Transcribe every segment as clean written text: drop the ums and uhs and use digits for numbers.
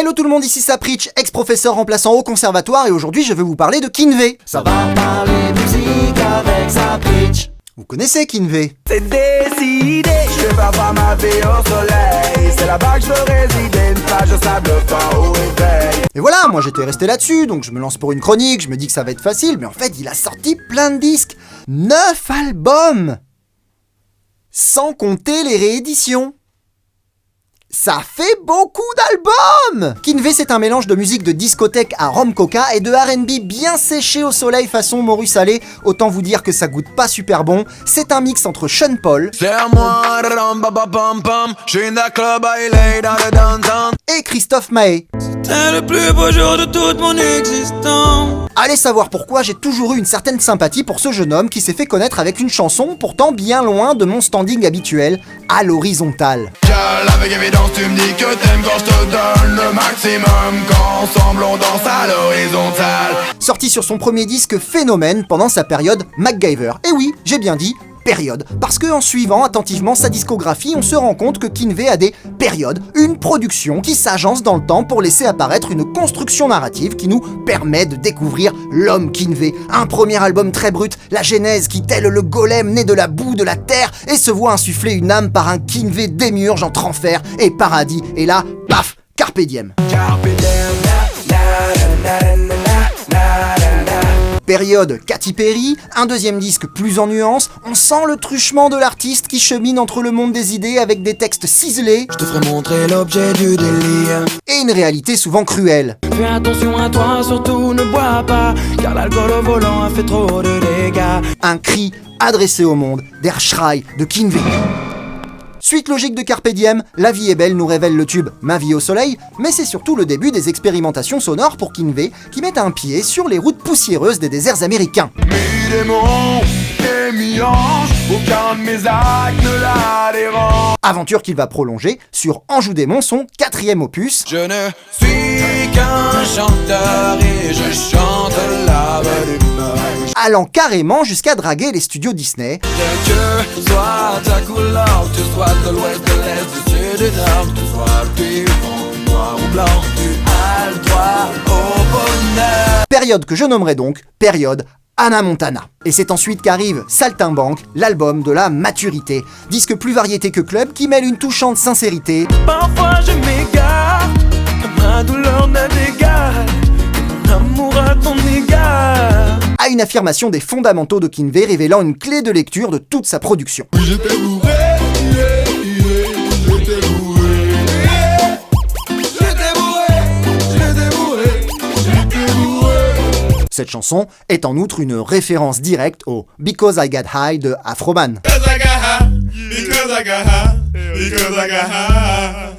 Hello tout le monde, ici Saprich, ex-professeur remplaçant au conservatoire et aujourd'hui je vais vous parler de Kinvé. Ça va parler musique avec Saprich. Vous connaissez Kinvé? C'est décidé, je vais pas ma vie au soleil. C'est là-bas que je veux résider, une plage de sable fin au réveil. Et voilà, moi j'étais resté là-dessus, donc je me lance pour une chronique, je me dis que ça va être facile, mais en fait il a sorti plein de disques. 9 albums, sans compter les rééditions. Ça fait beaucoup d'albums! Kinvé, c'est un mélange de musique de discothèque à rhum coca et de R&B bien séché au soleil façon morue salée. Autant vous dire que ça goûte pas super bon. C'est un mix entre Sean Paul et Christophe Maé. C'était le plus beau jour de toute mon existence. Allez savoir pourquoi j'ai toujours eu une certaine sympathie pour ce jeune homme qui s'est fait connaître avec une chanson pourtant bien loin de mon standing habituel, à l'horizontale. Avec évidence tu me dis que t'aimes quand je te donne le maximum, quand ensemble on danse à l'horizontale. Sorti sur son premier disque Phénomène pendant sa période MacGyver. Et oui, j'ai bien dit période, parce que en suivant attentivement sa discographie, on se rend compte que Kinvé a des périodes, une production qui s'agence dans le temps pour laisser apparaître une construction narrative qui nous permet de découvrir l'homme Kinvé. Un premier album très brut, la genèse qui, tel le golem né de la boue de la terre, et se voit insuffler une âme par un Kinvé démiurge entre enfer et paradis. Et là, paf, carpe diem. Période Katy Perry, un deuxième disque plus en nuances, on sent le truchement de l'artiste qui chemine entre le monde des idées avec des textes ciselés. Je te ferai montrer l'objet du délire. Et une réalité souvent cruelle. Fais attention à toi, surtout ne bois pas, car l'alcool au volant a fait trop de dégâts. Un cri adressé au monde, Der Schrei de Kinvé. Suite logique de Carpe Diem, La vie est belle nous révèle le tube Ma vie au soleil, mais c'est surtout le début des expérimentations sonores pour Kinvé qui mettent un pied sur les routes poussiéreuses des déserts américains. Mi-démon et mi-ange, aucun de mes actes ne la dérange. Aventure qu'il va prolonger sur Anjou Démon, son 4e opus. Je ne suis qu'un chanteur et je chante la bonne humeur. Allant carrément jusqu'à draguer les studios Disney. Quelle que soit ta couleur, que tu sois de l'ouest, de l'est, du sud, du nord, que tu sois vivant, noir ou blanc, tu as le droit au bonheur. Période que je nommerai donc période Hannah Montana. Et c'est ensuite qu'arrive Saltimbanque, l'album de la maturité. Disque plus variété que club qui mêle une touchante sincérité. Parfois je m'égare, ma douleur n'a d'égal, mon amour à ton égard. À une affirmation des fondamentaux de Kinvé révélant une clé de lecture de toute sa production. J'étais bourré, j'étais bourré, j'étais bourré. Cette chanson est en outre une référence directe au Because I Got High de Afroman.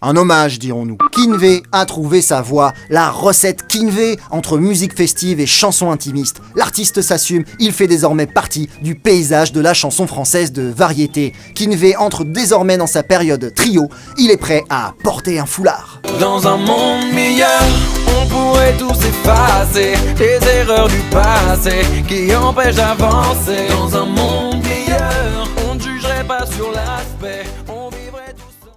Un hommage, dirons-nous. Kinvé a trouvé sa voie, la recette Kinvé entre musique festive et chanson intimiste. L'artiste s'assume, il fait désormais partie du paysage de la chanson française de variété. Kinvé entre désormais dans sa période trio, il est prêt à porter un foulard. Dans un monde meilleur, on pourrait tous effacer les erreurs du passé qui empêchent d'avancer. Dans un monde meilleur, on ne jugerait pas sur l'aspect.